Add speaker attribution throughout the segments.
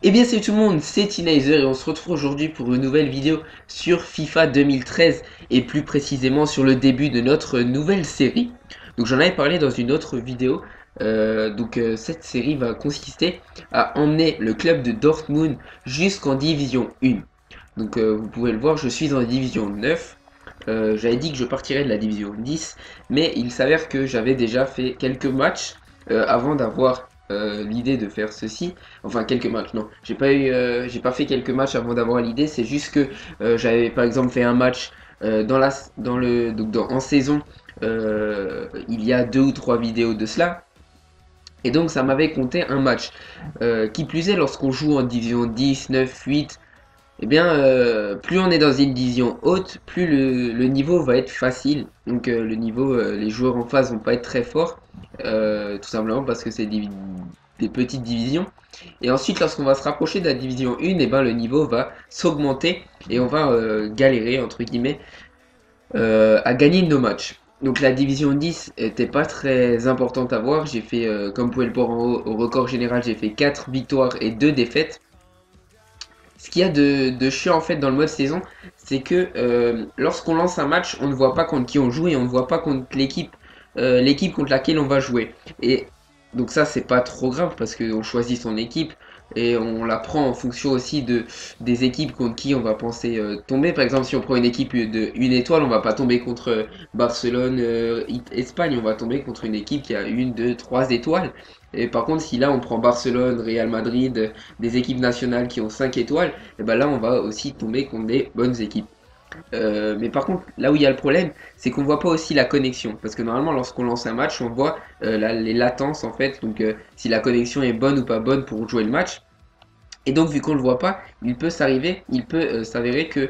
Speaker 1: Eh bien salut tout le monde, c'est Teenager et on se retrouve aujourd'hui pour une nouvelle vidéo sur FIFA 2013 et plus précisément sur le début de notre nouvelle série. Donc j'en avais parlé dans une autre vidéo. Cette série va consister à emmener le club de Dortmund jusqu'en division 1. Vous pouvez le voir, je suis en division 9. J'avais dit que je partirais de la division 10, mais il s'avère que j'avais déjà fait quelques matchs avant d'avoir l'idée de faire ceci. Enfin, quelques matchs, non. J'ai pas fait quelques matchs avant d'avoir l'idée. C'est juste que j'avais par exemple fait un match en saison il y a 2 ou 3 vidéos de cela. Et donc ça m'avait compté un match. Qui plus est, lorsqu'on joue en division 10, 9, 8, eh bien, plus on est dans une division haute, plus le niveau va être facile. Le niveau, les joueurs en face vont pas être très forts, tout simplement parce que c'est des petites divisions. Et ensuite, lorsqu'on va se rapprocher de la division 1, eh ben, le niveau va s'augmenter et on va galérer, entre guillemets, à gagner nos matchs. Donc la division 10 était pas très importante à voir. J'ai fait, comme vous pouvez le voir en haut, au record général, j'ai fait 4 victoires et 2 défaites. Ce qu'il y a de chiant en fait dans le mode saison, c'est que lorsqu'on lance un match, on ne voit pas contre qui on joue et on ne voit pas contre l'équipe contre laquelle on va jouer. Et donc ça c'est pas trop grave parce qu'on choisit son équipe et on la prend en fonction aussi des équipes contre qui on va penser tomber. Par exemple, si on prend une équipe de une étoile, on va pas tomber contre Barcelone, Espagne, on va tomber contre une équipe qui a une, deux, trois étoiles. Et par contre, si là on prend Barcelone, Real Madrid, des équipes nationales qui ont 5 étoiles, et ben là on va aussi tomber contre des bonnes équipes. Mais par contre, là où il y a le problème, c'est qu'on voit pas aussi la connexion. Parce que normalement, lorsqu'on lance un match, on voit les latences en fait. Si la connexion est bonne ou pas bonne pour jouer le match. Et donc, vu qu'on le voit pas, il peut s'avérer que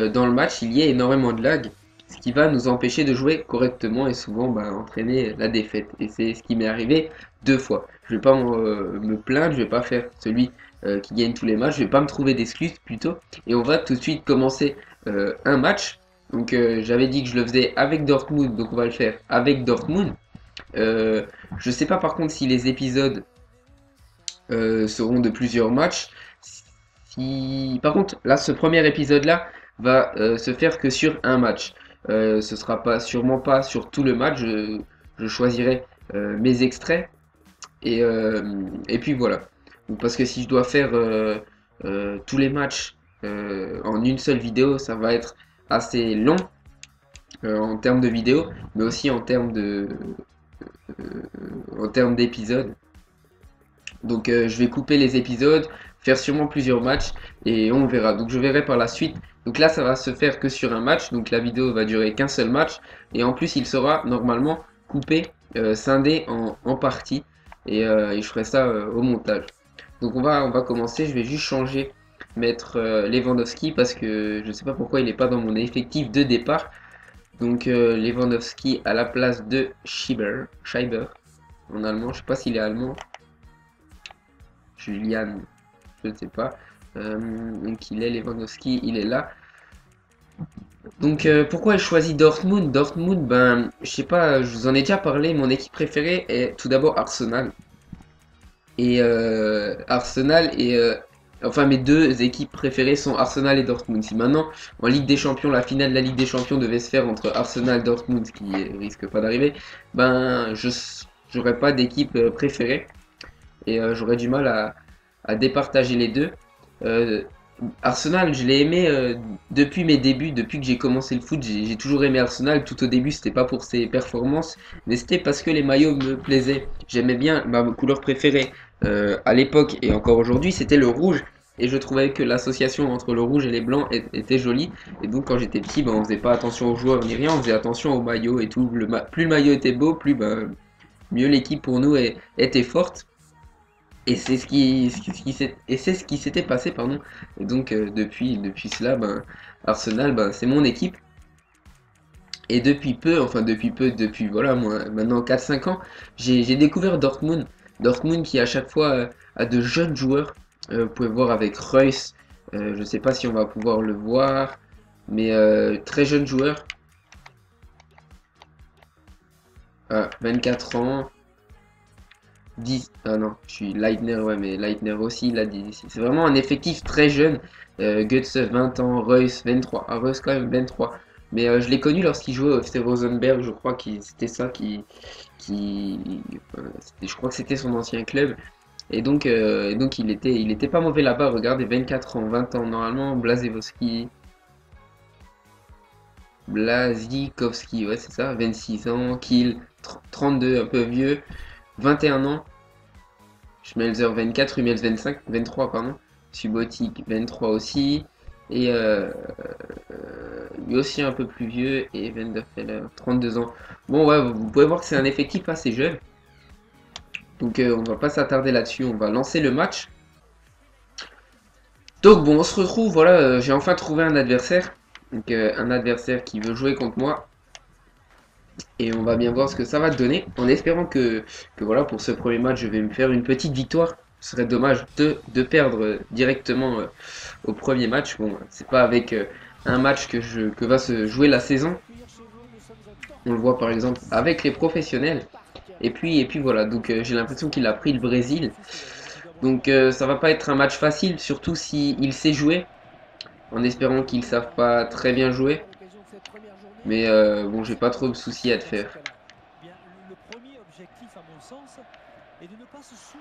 Speaker 1: dans le match, il y ait énormément de lag. Ce qui va nous empêcher de jouer correctement et souvent entraîner la défaite. Et c'est ce qui m'est arrivé 2 fois. Je vais pas me plaindre, je vais pas faire celui qui gagne tous les matchs, je vais pas me trouver d'excuses plutôt. Et on va tout de suite commencer un match. J'avais dit que je le faisais avec Dortmund, donc on va le faire avec Dortmund. Je sais pas par contre si les épisodes seront de plusieurs matchs. Si... Par contre, là, ce premier épisode-là va se faire que sur un match. Ce sera pas, sûrement pas sur tout le match. Je choisirai mes extraits et puis voilà. Donc, parce que si je dois faire tous les matchs en une seule vidéo, ça va être assez long en termes de vidéo, mais aussi en termes d'épisodes. Je vais couper les épisodes, faire sûrement plusieurs matchs et on verra. Donc je verrai par la suite. Donc là ça va se faire que sur un match. Donc la vidéo va durer qu'un seul match. Et en plus il sera normalement coupé, scindé en parties. Et je ferai ça au montage. Donc on va commencer. Je vais juste changer, mettre Lewandowski parce que je sais pas pourquoi il n'est pas dans mon effectif de départ. Lewandowski à la place de Schreiber en allemand. Je sais pas s'il est allemand. Julian, je ne sais pas. Il est Lewandowski, il est là. Pourquoi j'ai choisi Dortmund? Dortmund, je sais pas, je vous en ai déjà parlé. Mon équipe préférée est tout d'abord Arsenal. Enfin mes deux équipes préférées sont Arsenal et Dortmund. Si maintenant en Ligue des Champions, la finale de la Ligue des Champions devait se faire entre Arsenal et Dortmund, ce qui risque pas d'arriver, je j'aurais pas d'équipe préférée et j'aurais du mal à départager les deux. Euh, Arsenal, je l'ai aimé depuis mes débuts, depuis que j'ai commencé le foot, j'ai toujours aimé Arsenal. Tout au début, c'était pas pour ses performances, mais c'était parce que les maillots me plaisaient. J'aimais bien ma couleur préférée à l'époque et encore aujourd'hui, c'était le rouge. Et je trouvais que l'association entre le rouge et les blancs était jolie. Et donc quand j'étais petit, on faisait pas attention aux joueurs ni rien, on faisait attention aux maillots et tout. Plus le maillot était beau, plus mieux l'équipe pour nous était forte. Et c'est ce qui s'était passé, pardon. Et donc depuis cela, Arsenal, c'est mon équipe. Et depuis voilà, moi, maintenant 4 5 ans, j'ai découvert Dortmund. Dortmund qui à chaque fois a de jeunes joueurs. Vous pouvez voir avec Reus. Je ne sais pas si on va pouvoir le voir, mais très jeune joueur, 24 ans. 10. Ah non, je suis Leitner, ouais, mais Leitner aussi, il a 10. C'est vraiment un effectif très jeune. Götze, 20 ans, Reus, 23. Ah, Reus, quand même, 23. Mais je l'ai connu lorsqu'il jouait au FC Rosenberg, je crois que c'était ça je crois que c'était son ancien club. Et donc il était pas mauvais là-bas. Regardez, 24 ans, 20 ans. Normalement, Blazikowski, ouais, c'est ça, 26 ans, Kiel, 32, un peu vieux, 21 ans, Schmelzer 24, Hummels 25, 23, pardon, Subotic 23 aussi, et lui aussi un peu plus vieux, et Wenderfeller 32 ans. Bon, ouais, vous pouvez voir que c'est un effectif assez jeune, donc on va pas s'attarder là-dessus, on va lancer le match. Donc bon, on se retrouve, voilà, j'ai enfin trouvé un adversaire, donc un adversaire qui veut jouer contre moi. Et on va bien voir ce que ça va donner, en espérant que voilà, pour ce premier match, je vais me faire une petite victoire. Ce serait dommage de perdre directement au premier match. Bon, c'est pas avec un match que va se jouer la saison. On le voit par exemple avec les professionnels. Et puis voilà, donc j'ai l'impression qu'il a pris le Brésil. Donc ça va pas être un match facile, surtout s'il sait jouer, en espérant qu'ils savent pas très bien jouer. Mais bon, j'ai pas trop de soucis à te faire.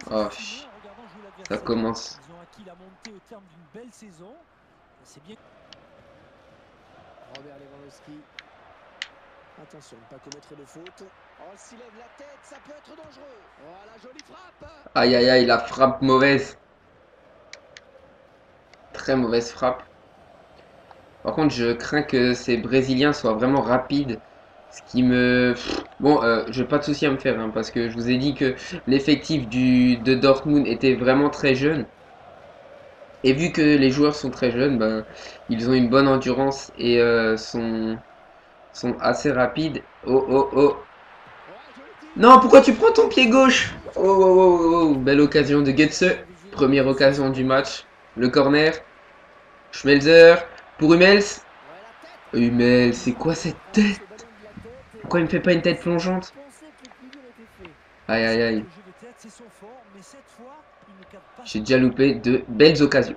Speaker 1: Oh, ça commence.
Speaker 2: Robert Lewandowski. Attention, ne pas commettre de faute. Oh, s'il lève la tête, ça peut être dangereux. Voilà, jolie frappe.
Speaker 1: Aïe aïe aïe, la frappe mauvaise. Très mauvaise frappe. Par contre, je crains que ces Brésiliens soient vraiment rapides. Ce qui me... Bon, je n'ai pas de souci à me faire, hein, parce que je vous ai dit que l'effectif de Dortmund était vraiment très jeune. Et vu que les joueurs sont très jeunes, ben, ils ont une bonne endurance et sont assez rapides. Oh, oh, oh. Non, pourquoi tu prends ton pied gauche? Oh, oh, oh, oh, oh. Belle occasion de Götze. Première occasion du match. Le corner. Schmelzer. Pour Hummels. Hummels, c'est quoi cette tête? Pourquoi il me fait pas une tête plongeante? Aïe, aïe, aïe. J'ai déjà loupé de belles occasions.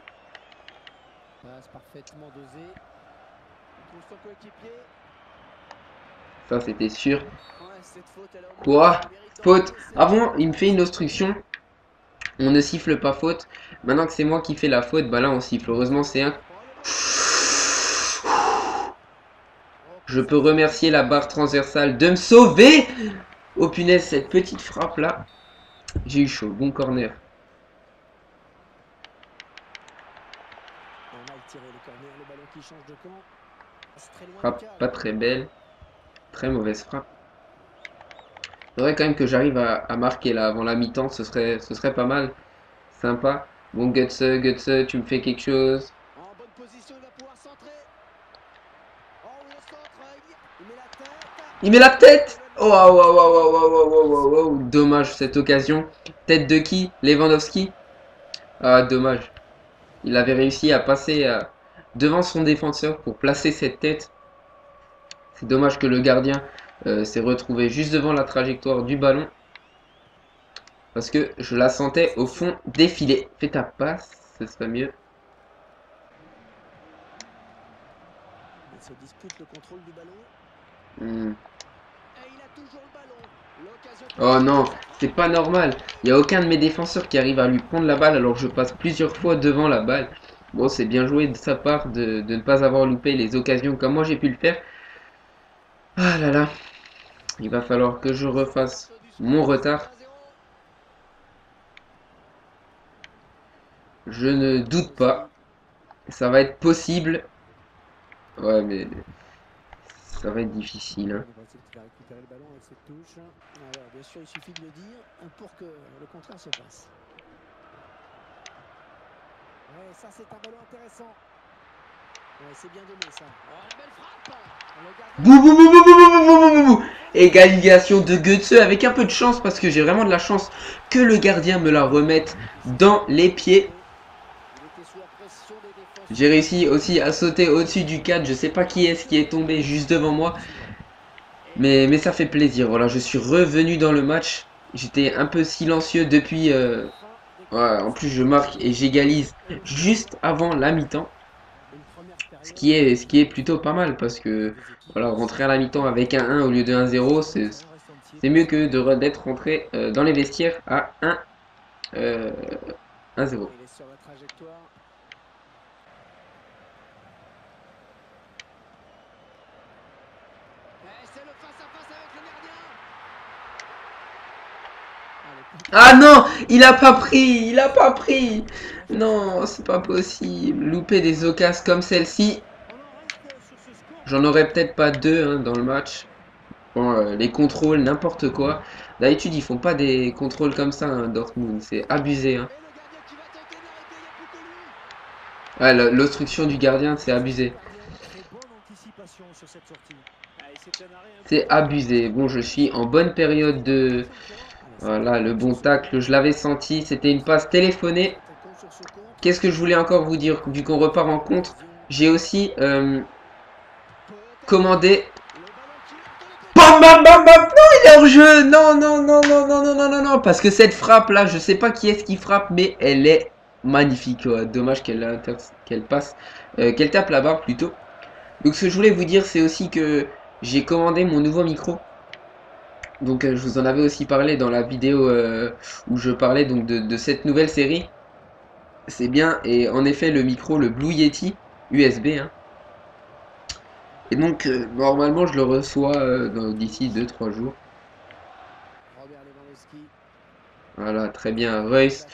Speaker 1: Ça, c'était sûr. Quoi? Faute. Avant, il me fait une obstruction. On ne siffle pas faute. Maintenant que c'est moi qui fais la faute, bah là, on siffle. Heureusement, c'est un... Je peux remercier la barre transversale de me sauver. Oh punaise, cette petite frappe là. J'ai eu chaud. Bon corner. Frappe pas très belle. Très mauvaise frappe. Il faudrait quand même que j'arrive à marquer là avant la mi-temps. Ce serait pas mal. Sympa. Bon, Götze, tu me fais quelque chose. Il met la tête. Oh, wow, wow, wow, wow, wow, wow, wow. Dommage cette occasion. Tête de qui? Lewandowski. Ah, dommage. Il avait réussi à passer devant son défenseur pour placer cette tête. C'est dommage que le gardien s'est retrouvé juste devant la trajectoire du ballon. Parce que je la sentais au fond défiler. Fais ta passe, ce serait mieux.
Speaker 2: Il se dispute le contrôle du ballon.
Speaker 1: Oh non, c'est pas normal. Il n'y a aucun de mes défenseurs qui arrive à lui prendre la balle alors que je passe plusieurs fois devant la balle. Bon, c'est bien joué de sa part de ne pas avoir loupé les occasions comme moi j'ai pu le faire. Ah là là. Il va falloir que je refasse mon retard. Je ne doute pas. Ça va être possible. Ouais, mais ça va être difficile. Hein.
Speaker 2: Alors, bien sûr, il suffit de le dire pour que le contraire se passe. Ouais, ça, c'est un ballon intéressant. Ouais, c'est bien donné, ça. Oh, la belle frappe.
Speaker 1: Bouh, bouh, bouh, bouh, bouh, bouh, bouh, bouh, bouh. Égalisation de Götze avec un peu de chance parce que j'ai vraiment de la chance que le gardien me la remette dans les pieds. J'ai réussi aussi à sauter au-dessus du cadre. Je sais pas qui est-ce qui est tombé juste devant moi. Mais ça fait plaisir. Voilà, je suis revenu dans le match. J'étais un peu silencieux depuis. Ouais, en plus, je marque et j'égalise juste avant la mi-temps. Ce qui est plutôt pas mal parce que voilà, rentrer à la mi-temps avec un 1 au lieu de 1-0, c'est mieux que d'être rentré dans les vestiaires à 1-0.
Speaker 2: Il est sur la trajectoire. Et c'est le face-à-face avec le gardien.
Speaker 1: Ah non, il a pas pris. Non, c'est pas possible. Louper des occasions comme celle-ci, j'en aurais peut-être pas deux hein, dans le match. Bon, les contrôles, n'importe quoi. D'habitude, ils font pas des contrôles comme ça, hein, Dortmund. C'est abusé. Hein.
Speaker 2: Et le gardien qui va tenter de l'arrêter, il n'y a plus que lui.
Speaker 1: Ouais, l'obstruction du gardien, c'est abusé.
Speaker 2: Très bonne anticipation sur cette sortie. C'est un arrêt
Speaker 1: C'est
Speaker 2: important.
Speaker 1: abusé. Bon, je suis en bonne période de... Voilà, le bon tacle, je l'avais senti. C'était une passe téléphonée. Qu'est-ce que je voulais encore vous dire? Vu qu'on repart en contre, j'ai aussi commandé... Bam bam bam bam. Non, il est hors jeu. Non, non, non, non, non, non, non, non, non. Parce que cette frappe là, je sais pas qui est-ce qui frappe, mais elle est magnifique. Ouais. Dommage qu'elle passe, qu'elle tape la barre plutôt. Donc ce que je voulais vous dire, c'est aussi que j'ai commandé mon nouveau micro. Donc je vous en avais aussi parlé dans la vidéo où je parlais donc de cette nouvelle série. C'est bien, et en effet le micro, le Blue Yeti USB. Hein. Et donc normalement je le reçois d'ici 2-3 jours. Voilà, très bien. Reus,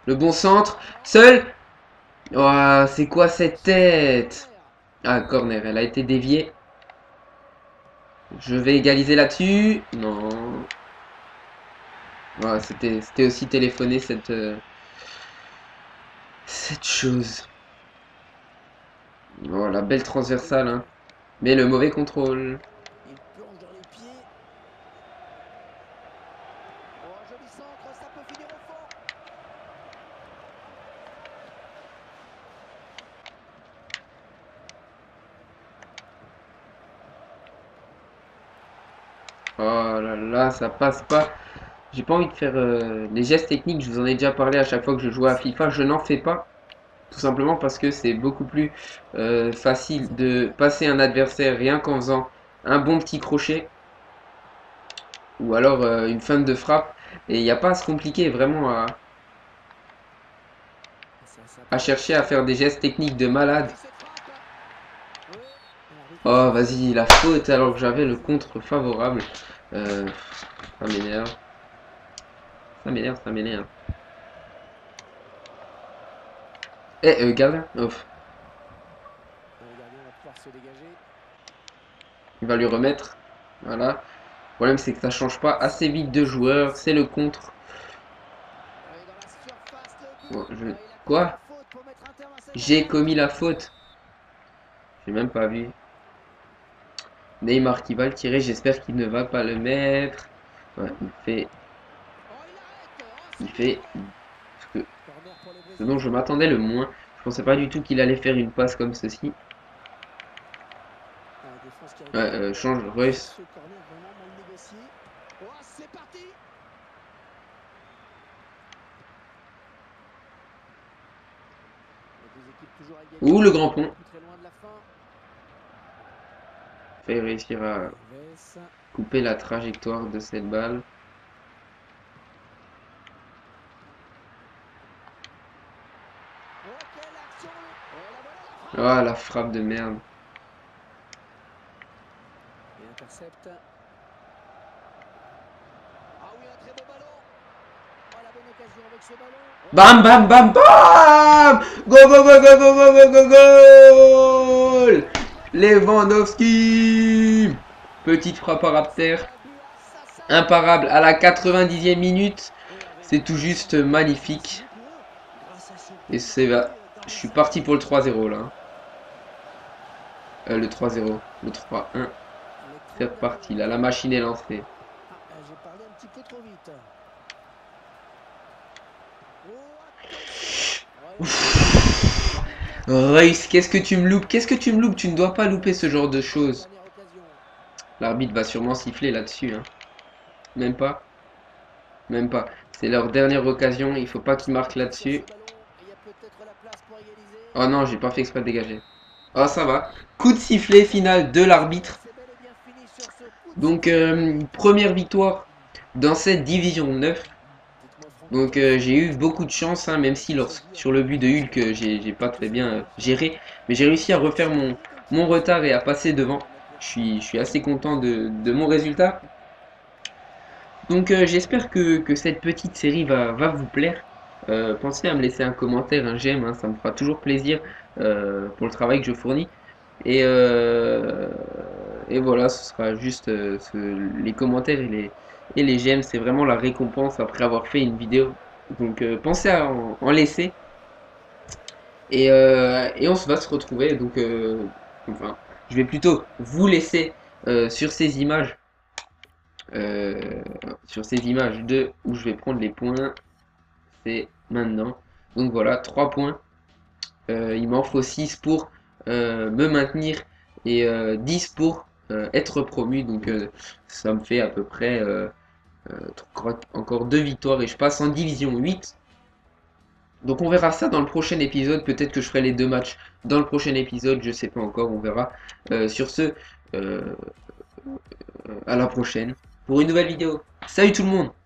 Speaker 1: le bon centre. Seul. Oh, c'est quoi cette tête? Ah, corner, elle a été déviée. Je vais égaliser là-dessus. Non. Voilà, c'était aussi téléphoné cette chose. Voilà, belle transversale. Hein. Mais le mauvais contrôle.
Speaker 2: Il plonge dans les pieds. Oh, joli centre, ça peut finir au fond.
Speaker 1: Oh là là, ça passe pas. J'ai pas envie de faire les gestes techniques. Je vous en ai déjà parlé à chaque fois que je joue à FIFA. Je n'en fais pas. Tout simplement parce que c'est beaucoup plus facile de passer un adversaire rien qu'en faisant un bon petit crochet ou alors une feinte de frappe. Et il n'y a pas à se compliquer vraiment à chercher à faire des gestes techniques de malade. Oh vas-y, la faute alors que j'avais le contre favorable. Ça m'énerve. Ça m'énerve, ça m'énerve. Eh, gardien. Ouf. Il va lui remettre. Voilà. Le problème c'est que ça change pas assez vite de joueur. C'est le contre. Bon, Quoi? J'ai commis la faute. J'ai même pas vu. Neymar qui va le tirer. J'espère qu'il ne va pas le mettre. Ouais, il fait. Ce dont je m'attendais le moins. Je pensais pas du tout qu'il allait faire une passe comme ceci. Ouais, change Reus. Ouh, le grand pont. Fait réussir à couper la trajectoire de cette balle. Ah, la frappe de merde.
Speaker 2: Il intercepte. Ah oui, un très beau ballon. Oh, la bonne occasion avec ce ballon.
Speaker 1: Bam bam bam bam! Go go go go go go go go goal! Lewandowski! Petite frappe à Rapter. Imparable à la 90e minute. C'est tout juste magnifique. Et c'est là. Je suis parti pour le 3-0 là. Le 3-0. Le 3-1. C'est reparti là. La machine est lancée.
Speaker 2: J'ai parlé un petit peu trop vite.
Speaker 1: Reus, qu'est-ce que tu me loupes? Qu'est-ce que tu me loupes? Tu ne dois pas louper ce genre de choses. L'arbitre va sûrement siffler là-dessus. Hein. Même pas. Même pas. C'est leur dernière occasion. Il faut pas qu'ils marquent là-dessus. Oh non, j'ai pas fait exprès de dégager. Oh, ça va. Coup de sifflet final de l'arbitre. Donc, première victoire dans cette division 9. Donc, j'ai eu beaucoup de chance, hein, même si sur le but de Hulk, j'ai pas très bien géré. Mais j'ai réussi à refaire mon retard et à passer devant. Je suis assez content de mon résultat. Donc, j'espère que cette petite série va vous plaire. Pensez à me laisser un commentaire, un j'aime, hein, ça me fera toujours plaisir pour le travail que je fournis. Et, euh, et voilà, ce sera juste les commentaires et les j'aime, c'est vraiment la récompense après avoir fait une vidéo. Donc pensez à en laisser. Et on se va se retrouver. Donc, enfin, je vais plutôt vous laisser sur ces images. euh, sur ces images de où je vais prendre les points. C'est maintenant. Donc voilà, 3 points. Il m'en faut 6 pour me maintenir et 10 pour être promu. Donc ça me fait à peu près encore 2 victoires et je passe en division 8. Donc on verra ça dans le prochain épisode. Peut-être que je ferai les 2 matchs dans le prochain épisode. Je sais pas encore, on verra. Sur ce, à la prochaine pour une nouvelle vidéo. Salut tout le monde!